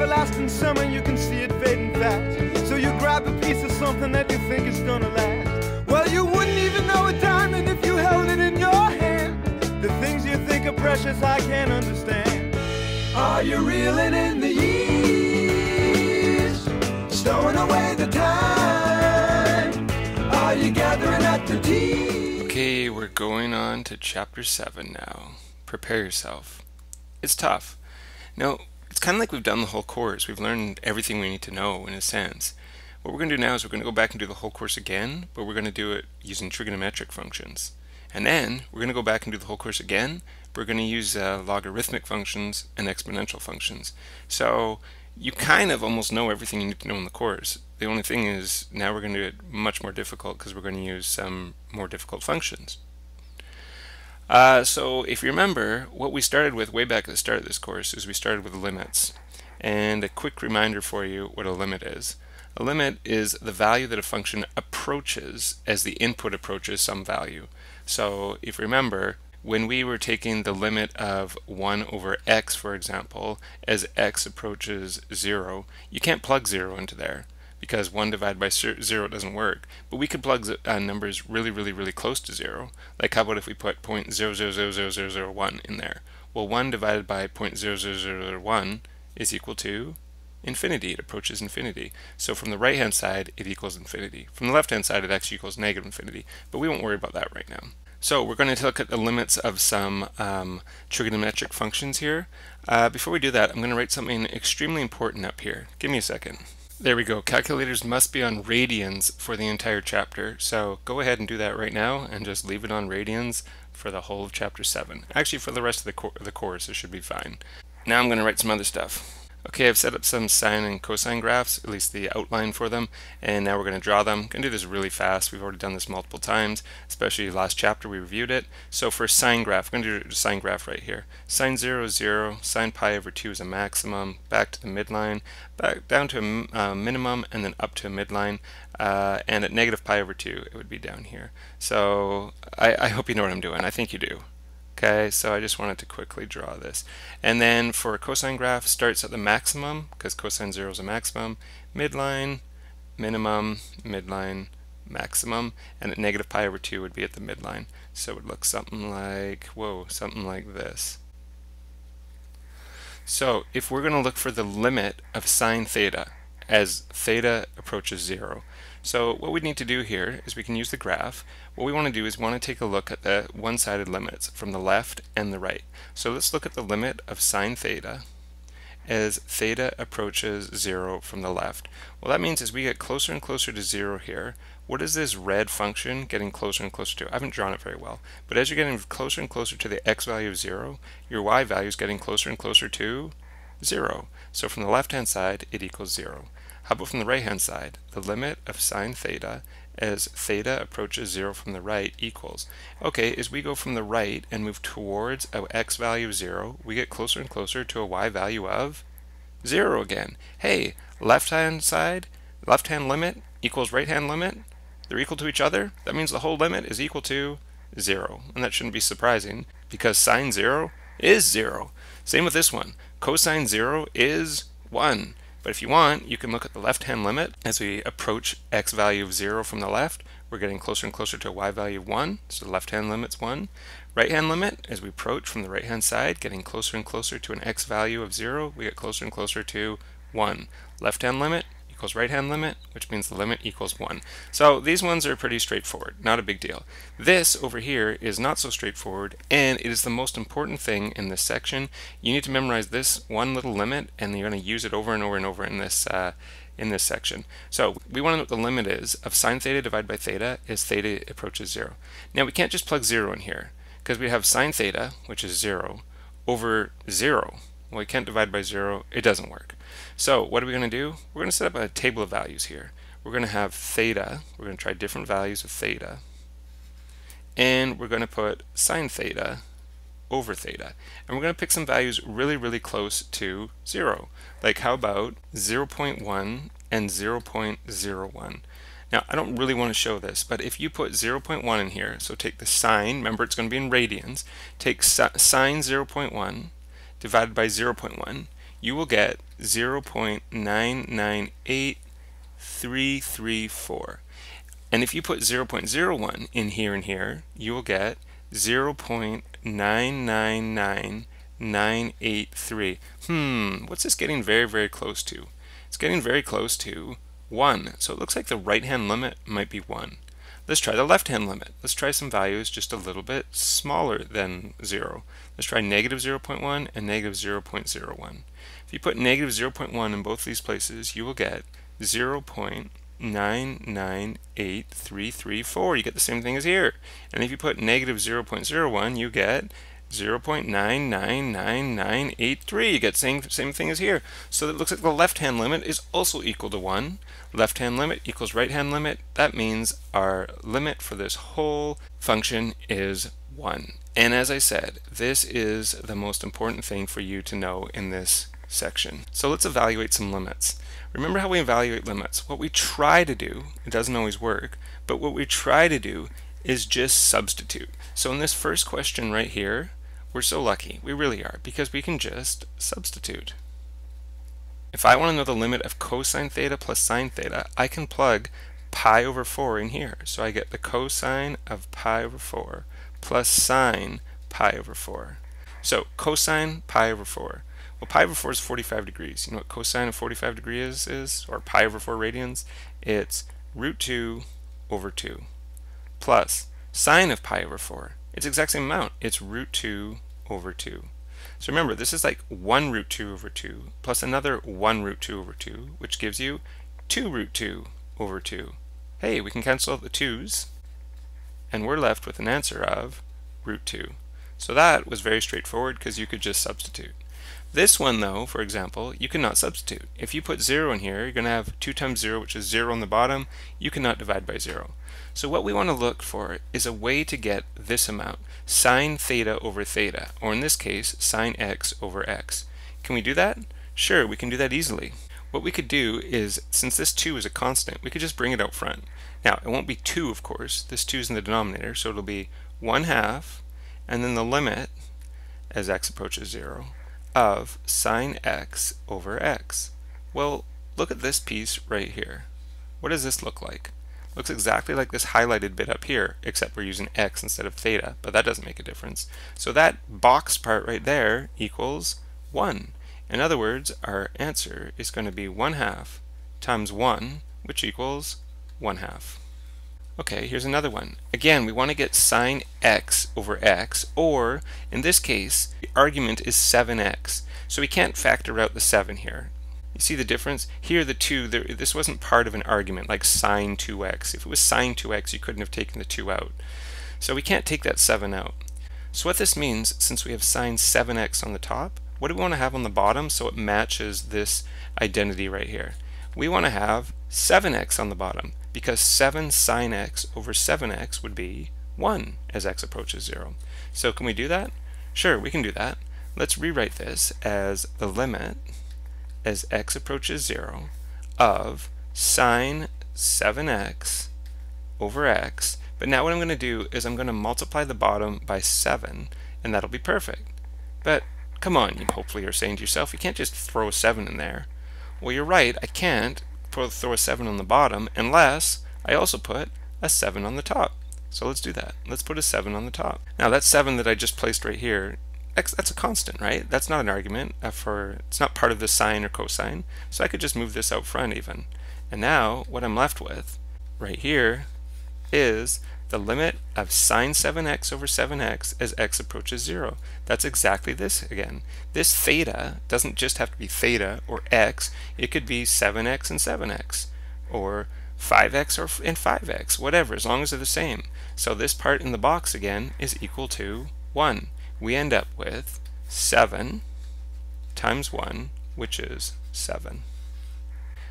everlasting summer, you can see it fading fast. So you grab a piece of something that you think is gonna last. Well, you wouldn't even know a diamond if you held it in your hand. The things you think are precious, I can't understand. Are you reeling in the years, stowing away the time? Are you gathering at the tea? Okay, we're going on to chapter 7 now. Prepare yourself. It's tough. Now, it's kind of like we've done the whole course. We've learned everything we need to know in a sense. What we're going to do now is we're going to go back and do the whole course again, but we're going to do it using trigonometric functions. And then we're going to go back and do the whole course again, but we're going to use logarithmic functions and exponential functions. So you kind of almost know everything you need to know in the course. The only thing is now we're going to do it much more difficult because we're going to use some more difficult functions. So if you remember, what we started with way back at the start of this course is we started with limits. And a quick reminder for you what a limit is. A limit is the value that a function approaches as the input approaches some value. So if you remember, when we were taking the limit of 1 over x, for example, as x approaches 0, you can't plug 0 into there, because 1 divided by 0 doesn't work. But we could plug numbers really close to 0. Like how about if we put 0.000001 in there? Well, 1 divided by 0.00001 is equal to infinity. It approaches infinity. So from the right hand side it equals infinity. From the left hand side it actually equals negative infinity. But we won't worry about that right now. So we're going to look at the limits of some trigonometric functions here. Before we do that, I'm going to write something extremely important up here. Give me a second. There we go. Calculators must be on radians for the entire chapter. So go ahead and do that right now and just leave it on radians for the whole of chapter 7. Actually, for the rest of the course, it should be fine. Now I'm going to write some other stuff. Okay, I've set up some sine and cosine graphs, at least the outline for them, and now we're going to draw them. I'm going to do this really fast. We've already done this multiple times, especially last chapter we reviewed it. So for a sine graph, we're going to do a sine graph right here. Sine 0 is 0, sine pi over 2 is a maximum, back to the midline, back down to a minimum, and then up to a midline, and at negative pi over 2 it would be down here. So I hope you know what I'm doing. I think you do. Okay, so I just wanted to quickly draw this. And then for a cosine graph, starts at the maximum, because cosine 0 is a maximum, midline, minimum, midline, maximum, and at negative pi over 2 would be at the midline. So it would look something like, whoa, something like this. So if we're going to look for the limit of sine theta as theta approaches 0, so what we need to do here is we can use the graph. What we want to do is we want to take a look at the one-sided limits from the left and the right. So let's look at the limit of sine theta as theta approaches 0 from the left. Well, that means as we get closer and closer to 0 here, what is this red function getting closer and closer to? I haven't drawn it very well, but as you're getting closer and closer to the x value of 0, your y value is getting closer and closer to 0. So from the left-hand side, it equals 0. How about from the right-hand side? The limit of sine theta as theta approaches 0 from the right equals. Okay, as we go from the right and move towards a x value of 0, we get closer and closer to a y value of 0 again. Hey, left-hand side, left-hand limit equals right-hand limit. They're equal to each other. That means the whole limit is equal to 0. And that shouldn't be surprising because sine 0 is 0. Same with this one. Cosine 0 is 1. But if you want, you can look at the left-hand limit as we approach x value of 0 from the left. We're getting closer and closer to a y value of 1, so the left-hand limit's 1. Right-hand limit, as we approach from the right-hand side, getting closer and closer to an x value of 0, we get closer and closer to 1. Left-hand limit equals right-hand limit, which means the limit equals 1. So these ones are pretty straightforward, not a big deal. This over here is not so straightforward, and it is the most important thing in this section. You need to memorize this one little limit, and you're going to use it over and over and over in this section. So we want to know what the limit is of sine theta divided by theta as theta approaches 0. Now we can't just plug 0 in here, because we have sine theta, which is 0, over 0. Well, we can't divide by 0. It doesn't work. So what are we going to do? We're going to set up a table of values here. We're going to have theta. We're going to try different values of theta. And we're going to put sine theta over theta. And we're going to pick some values really close to 0. Like how about 0.1 and 0.01. Now I don't really want to show this, but if you put 0.1 in here, so take the sine, remember it's going to be in radians, take sine 0.1 divided by 0.1, you will get 0.998334. And if you put 0.01 in here and here, you will get 0.999983. What's this getting very, very close to? It's getting very close to 1. So it looks like the right-hand limit might be 1. Let's try the left-hand limit. Let's try some values just a little bit smaller than 0. Let's try negative 0.1 and negative 0.01. If you put negative 0.1 in both these places, you will get 0.998334. You get the same thing as here. And if you put negative 0.01, you get 0.999983. You get the same thing as here. So it looks like the left-hand limit is also equal to 1. Left-hand limit equals right-hand limit. That means our limit for this whole function is 1. And as I said, this is the most important thing for you to know in this section. So let's evaluate some limits. Remember how we evaluate limits. What we try to do, it doesn't always work, but what we try to do is just substitute. So in this first question right here, we're so lucky. We really are, because we can just substitute. If I want to know the limit of cosine theta plus sine theta, I can plug pi over 4 in here. So I get the cosine of pi over 4 plus sine pi over 4. So cosine pi over 4. Well, pi over 4 is 45 degrees. You know what cosine of 45 degrees is? Or pi over 4 radians? It's root 2 over 2 plus sine of pi over 4. It's the exact same amount. It's root 2 over 2. So remember, this is like 1 root 2 over 2 plus another 1 root 2 over 2, which gives you 2 root 2 over 2. Hey, we can cancel out the 2's, and we're left with an answer of root 2. So that was very straightforward because you could just substitute. This one though, for example, you cannot substitute. If you put 0 in here, you're going to have 2 times 0, which is 0 on the bottom. You cannot divide by 0. So what we want to look for is a way to get this amount, sine theta over theta, or in this case, sine x over x. Can we do that? Sure, we can do that easily. What we could do is, since this 2 is a constant, we could just bring it out front. Now, it won't be 2, of course. This 2 is in the denominator, so it'll be 1/2, and then the limit, as x approaches 0, of sine x over x. Well, look at this piece right here. What does this look like? Looks exactly like this highlighted bit up here, except we're using x instead of theta, but that doesn't make a difference. So that boxed part right there equals 1. In other words, our answer is going to be 1/2 times 1, which equals 1/2. Okay, here's another one. Again, we want to get sine x over x, or in this case, the argument is 7x. So we can't factor out the 7 here. You see the difference? Here the 2, this wasn't part of an argument like sine 2x. If it was sine 2x, you couldn't have taken the 2 out. So we can't take that 7 out. So what this means, since we have sine 7x on the top, what do we want to have on the bottom so it matches this identity right here? We want to have 7x on the bottom, because 7 sine x over 7x would be 1 as x approaches 0. So can we do that? Sure, we can do that. Let's rewrite this as the limit as x approaches 0 of sine 7x over x. But now what I'm going to do is I'm going to multiply the bottom by 7, and that'll be perfect. But come on, you hopefully are saying to yourself, you can't just throw a 7 in there. Well, you're right, I can't throw a 7 on the bottom unless I also put a 7 on the top. So let's do that. Let's put a 7 on the top. Now that 7 that I just placed right here, that's a constant, right? That's not an argument it's not part of the sine or cosine. So I could just move this out front even. And now what I'm left with right here is the limit of sine 7x over 7x as x approaches 0. That's exactly this again. This theta doesn't just have to be theta or x. It could be 7x and 7x, or 5x and 5x, whatever, as long as they're the same. So this part in the box again is equal to 1. We end up with 7 times 1, which is 7.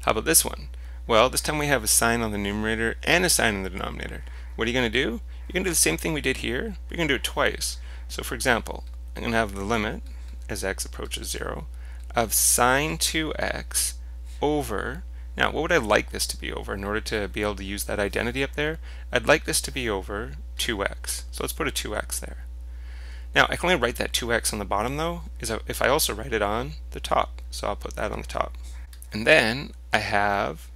How about this one? Well, this time we have a sign on the numerator and a sign on the denominator. What are you going to do? You're going to do the same thing we did here. You're going to do it twice. So for example, I'm going to have the limit as x approaches 0 of sine 2x over, now what would I like this to be over in order to be able to use that identity up there? I'd like this to be over 2x. So let's put a 2x there. Now I can only write that 2x on the bottom though, if I also write it on the top. So I'll put that on the top. And then I have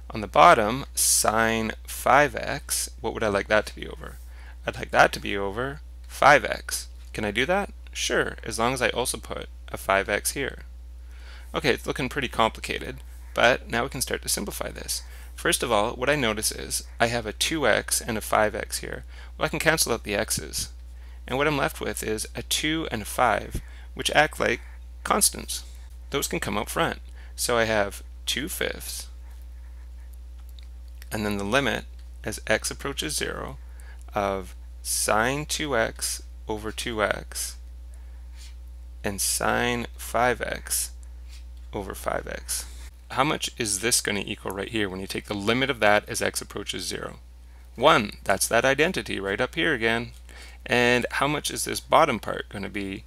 on the bottom sine 5x. What would I like that to be over? I'd like that to be over 5x. Can I do that? Sure, as long as I also put a 5x here. Okay, it's looking pretty complicated, but now we can start to simplify this. First of all, what I notice is I have a 2x and a 5x here. Well, I can cancel out the x's. And what I'm left with is a 2 and a 5, which act like constants. Those can come up front. So I have 2/5, and then the limit as x approaches 0 of sine 2x over 2x and sine 5x over 5x. How much is this going to equal right here when you take the limit of that as x approaches 0? 1. That's that identity right up here again. And how much is this bottom part going to be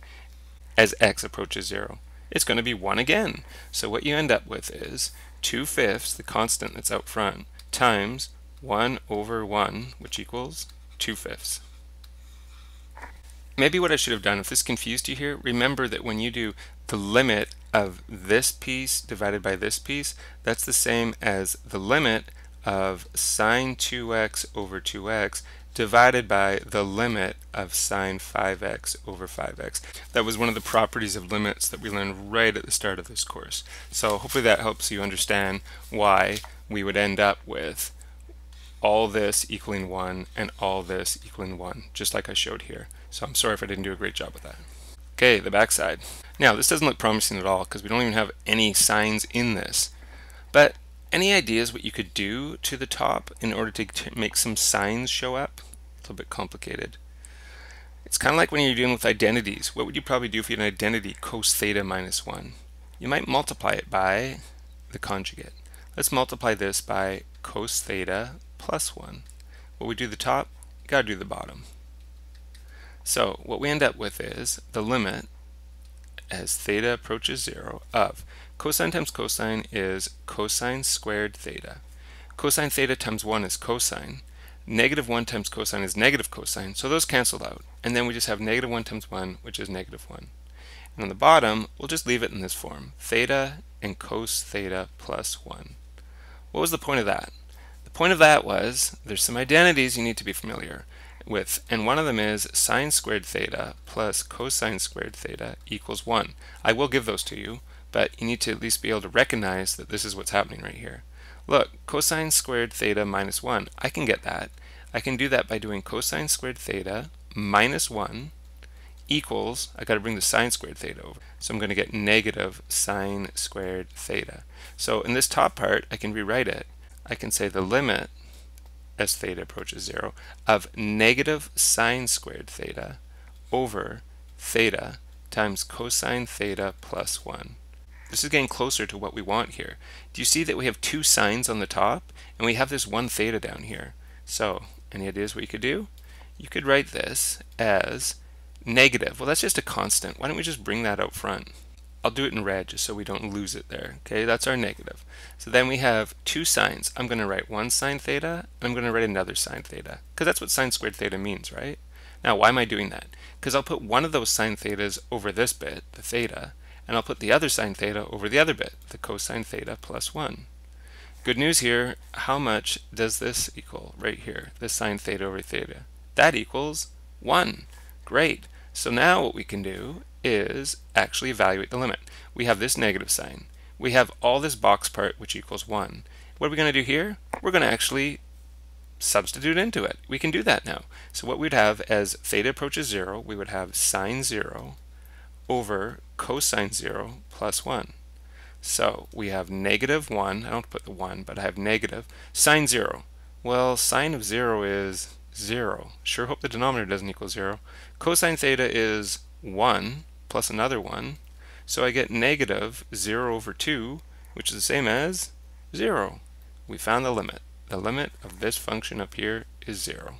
as x approaches 0? It's going to be 1 again. So what you end up with is 2/5, the constant that's out front, times 1 over 1, which equals 2/5. Maybe what I should have done, if this confused you here, remember that when you do the limit of this piece divided by this piece, that's the same as the limit of sine 2x over 2x divided by the limit of sine 5x over 5x. That was one of the properties of limits that we learned right at the start of this course. So hopefully that helps you understand why we would end up with all this equaling 1 and all this equaling 1, just like I showed here. So I'm sorry if I didn't do a great job with that. Okay, the backside. Now this doesn't look promising at all because we don't even have any signs in this. But any ideas what you could do to the top in order to make some signs show up? A little bit complicated. It's kind of like when you're dealing with identities. What would you probably do if you had an identity cos theta minus 1? You might multiply it by the conjugate. Let's multiply this by cos theta plus 1. What we do the top, you got to do the bottom. So what we end up with is the limit as theta approaches 0 of cosine times cosine is cosine squared theta. Cosine theta times 1 is cosine. Negative 1 times cosine is negative cosine, so those canceled out. And then we just have negative 1 times 1, which is negative 1. And on the bottom, we'll just leave it in this form, theta and cos theta plus 1. What was the point of that? The point of that was there's some identities you need to be familiar with, and one of them is sine squared theta plus cosine squared theta equals 1. I will give those to you, but you need to at least be able to recognize that this is what's happening right here. Look, cosine squared theta minus 1, I can get that. I can do that by doing cosine squared theta minus 1 equals, I got to bring the sine squared theta over. So I'm going to get negative sine squared theta. So in this top part, I can rewrite it. I can say the limit as theta approaches 0 of negative sine squared theta over theta times cosine theta plus 1. This is getting closer to what we want here. Do you see that we have two sines on the top and we have this one theta down here? So any ideas what you could do? You could write this as negative. Well, that's just a constant. Why don't we just bring that out front? I'll do it in red just so we don't lose it there. Okay, that's our negative. So then we have two sines. I'm going to write one sine theta, and I'm going to write another sine theta, because that's what sine squared theta means, right? Now, why am I doing that? Because I'll put one of those sine thetas over this bit, the theta, and I'll put the other sine theta over the other bit, the cosine theta plus 1. Good news here, how much does this equal right here, this sine theta over theta? That equals 1. Great. So now what we can do is actually evaluate the limit. We have this negative sign. We have all this box part which equals 1. What are we going to do here? We're going to actually substitute into it. We can do that now. So what we'd have as theta approaches 0, we would have sine 0 over cosine 0 plus 1. So we have negative 1. I don't put the 1, but I have negative sine 0. Well, sine of 0 is 0. Sure hope the denominator doesn't equal 0. Cosine theta is 1 plus another 1. So I get negative 0 over 2, which is the same as 0. We found the limit. The limit of this function up here is 0.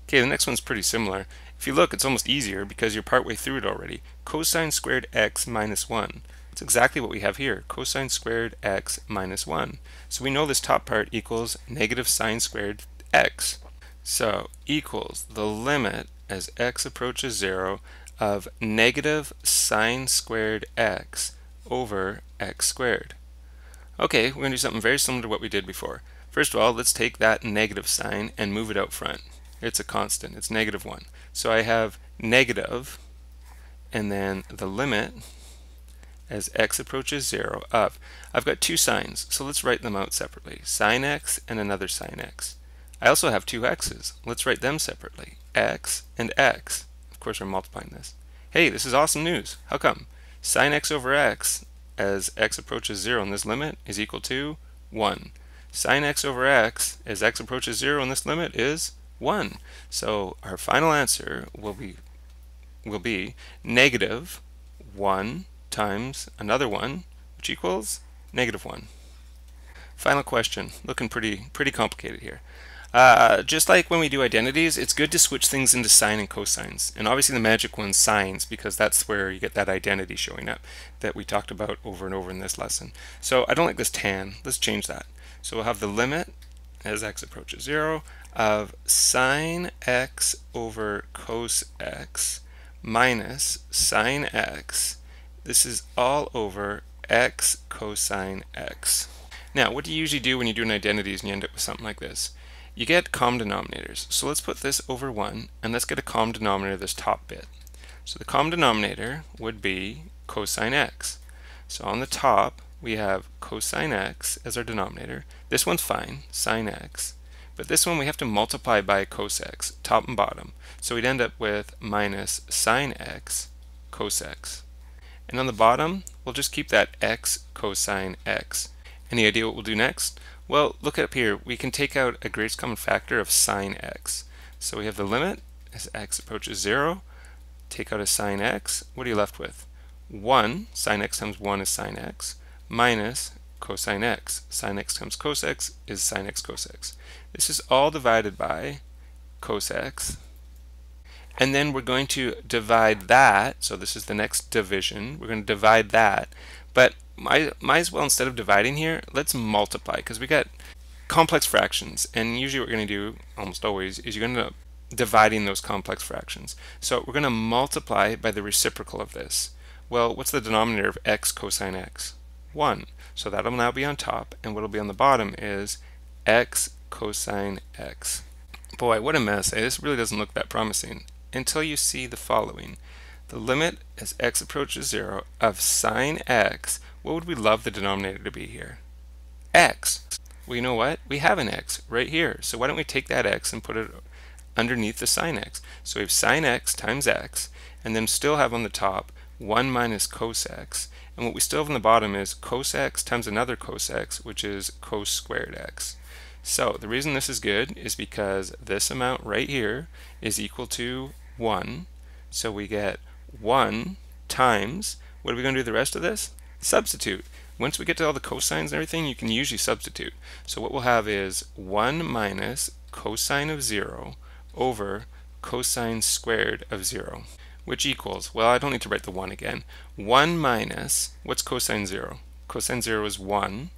Okay, the next one's pretty similar. If you look, it's almost easier because you're partway through it already. Cosine squared x minus 1. That's exactly what we have here. Cosine squared x minus 1. So we know this top part equals negative sine squared x. So equals the limit as x approaches 0 of negative sine squared x over x squared. Okay, we're going to do something very similar to what we did before. First of all, let's take that negative sign and move it out front. It's a constant, it's -1. So I have negative, and then the limit as x approaches 0 of, I've got two signs, so let's write them out separately. Sine x and another sine x. I also have two x's. Let's write them separately. X and x. Of course, we're multiplying this. Hey, this is awesome news. How come? Sine x over x as x approaches 0 in this limit is equal to 1. Sine x over x as x approaches 0 in this limit is 1. So our final answer will be -1 times another 1, which equals -1. Final question, looking pretty complicated here. Just like when we do identities, it's good to switch things into sine and cosines. And obviously the magic one's sines, because that's where you get that identity showing up that we talked about over and over in this lesson. So I don't like this tan. Let's change that. So we'll have the limit as x approaches 0 of sine x over cos x minus sine x. This is all over x cosine x. Now, what do you usually do when you do an identities and you end up with something like this? You get common denominators. So let's put this over 1, and let's get a common denominator of this top bit. So the common denominator would be cosine x. So on the top, we have cosine x as our denominator. This one's fine, sine x. But this one we have to multiply by cos x, top and bottom. So we'd end up with minus sine x cos x. And on the bottom, we'll just keep that x cosine x. Any idea what we'll do next? Well, look up here. We can take out a greatest common factor of sine x. So we have the limit as x approaches 0. Take out a sine x. What are you left with? 1, sine x times 1 is sine x, minus cosine x. Sine x times cos x is sine x cos x. This is all divided by cos x. And then we're going to divide that. So this is the next division. We're going to divide that. But might as well, instead of dividing here, let's multiply, because we got complex fractions. And usually what we're going to do, almost always, is you're going to end up dividing those complex fractions. So we're going to multiply by the reciprocal of this. Well, what's the denominator of x cosine x? 1. So that'll now be on top, and what'll be on the bottom is x cosine x. Boy, what a mess. This really doesn't look that promising until you see the following. The limit as x approaches 0 of sine x, what would we love the denominator to be here? X. Well, you know what? We have an x right here. So why don't we take that x and put it underneath the sine x? So we have sine x times x, and then still have on the top 1 minus cos x. And what we still have on the bottom is cos x times another cos x, which is cos squared x. So the reason this is good is because this amount right here is equal to 1. So we get 1 times, what are we going to do the rest of this? Substitute. Once we get to all the cosines and everything, you can usually substitute. So what we'll have is 1 minus cosine of 0 over cosine squared of 0, which equals, well, I don't need to write the 1 again. 1 minus, what's cosine 0? Cosine 0 is 1.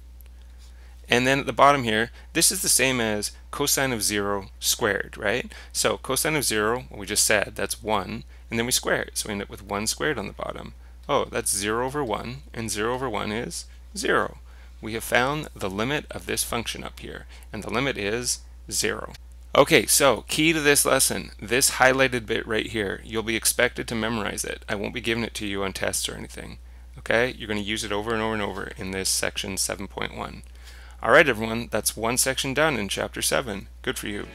And then at the bottom here, this is the same as cosine of 0 squared, right? So cosine of 0, well, we just said, that's 1, and then we square it. So we end up with 1 squared on the bottom. Oh, that's 0 over 1, and 0 over 1 is 0. We have found the limit of this function up here, and the limit is 0. Okay, so key to this lesson, this highlighted bit right here, you'll be expected to memorize it. I won't be giving it to you on tests or anything. Okay, you're going to use it over and over and over in this section 7.1. Alright everyone, that's one section done in chapter 7. Good for you.